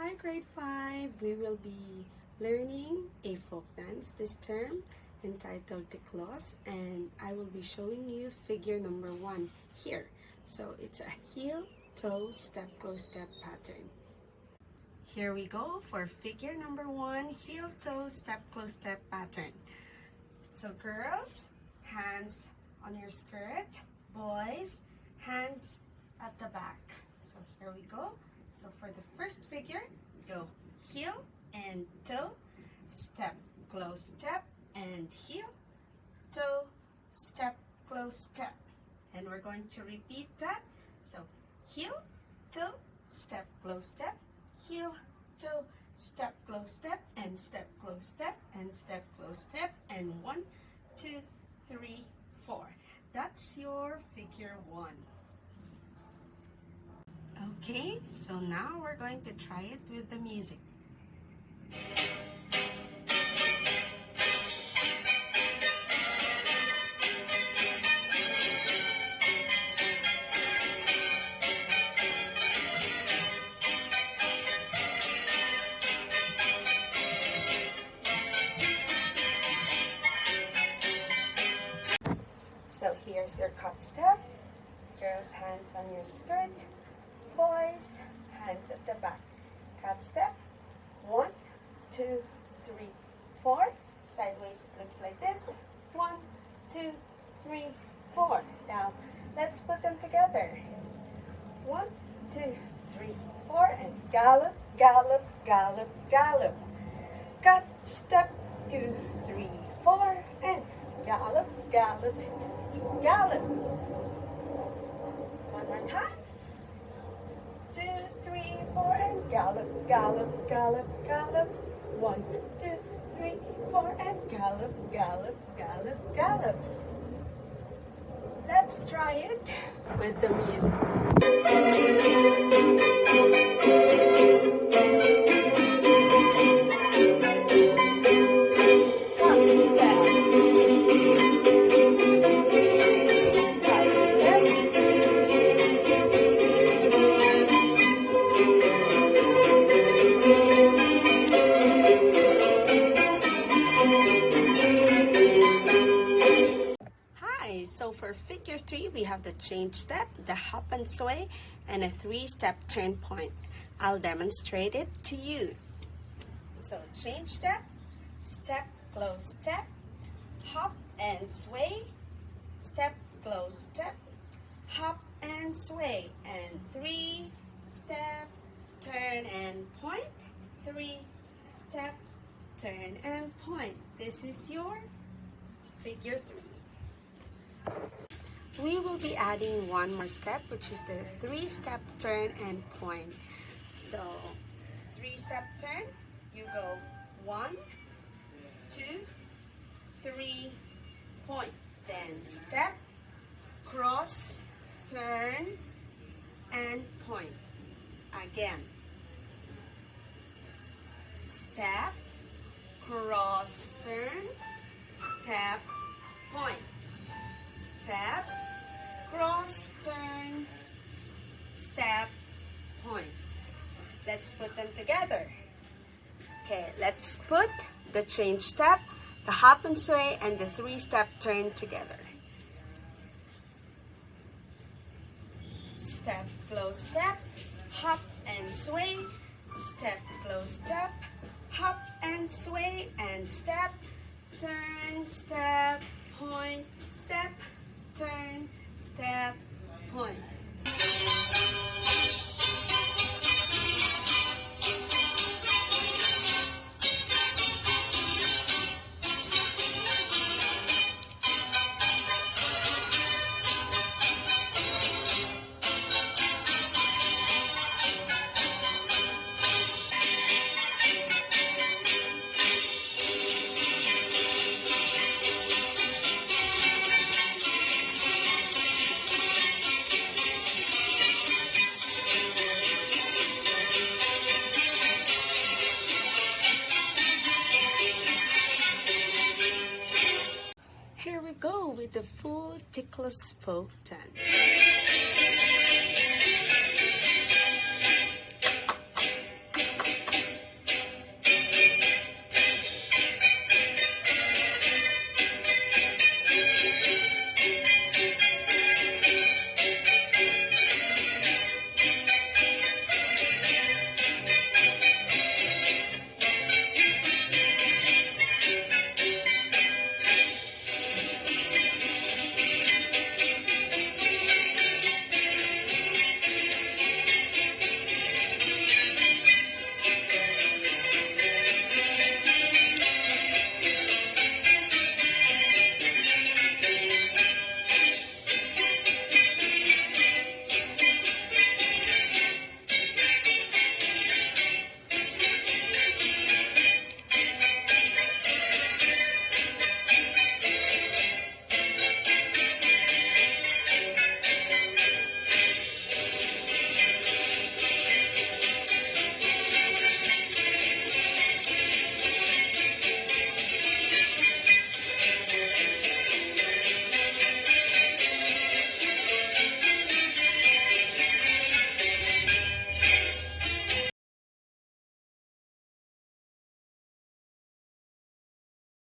Hi grade 5, we will be learning a folk dance this term entitled Tiklos, and I will be showing you figure number 1 here. So it's a heel, toe, step, close step pattern. Here we go for figure number 1, heel, toe, step, close step pattern. So girls, hands on your skirt, boys, hands at the back. So here we go. So for the first figure, go heel and toe, step, close step, and heel, toe, step, close step. And we're going to repeat that. So heel, toe, step, close step, heel, toe, step, close step, and step, close step, and step, close step, and 1, 2, 3, 4. That's your figure 1. Okay, so now we're going to try it with the music. So here's your cut step. Girls, hands on your skirt. Boys, hands at the back. Cut step. 1, 2, 3, 4. Sideways, it looks like this. 1, 2, 3, 4. Now, let's put them together. 1, 2, 3, 4, and gallop, gallop, gallop, gallop. Cut step. 2, 3, 4, and gallop, gallop, gallop. One more time. 2, 3, 4, and gallop, gallop, gallop, gallop. 1, 2, 3, 4, and gallop, gallop, gallop, gallop. Let's try it with the music. So for figure 3, we have the change step, the hop and sway, and a 3-step turn point. I'll demonstrate it to you. So change step, step, close step, hop and sway, step, close step, hop and sway, and 3-step, turn and point, 3-step, turn and point. This is your figure 3. We will be adding one more step, which is the 3-step turn and point. So 3-step turn, you go 1, 2, 3, point. Then step, cross, turn, and point. Again. Step, cross, turn, step, point. Step, cross, turn, step, point. Let's put them together. Okay, let's put the change step, the hop and sway, and the 3-step turn together. Step, close step, hop and sway, step, close step, hop and sway, and step, turn, step, point, step, turn, step, point. Here we go with the full Tiklos folk dance.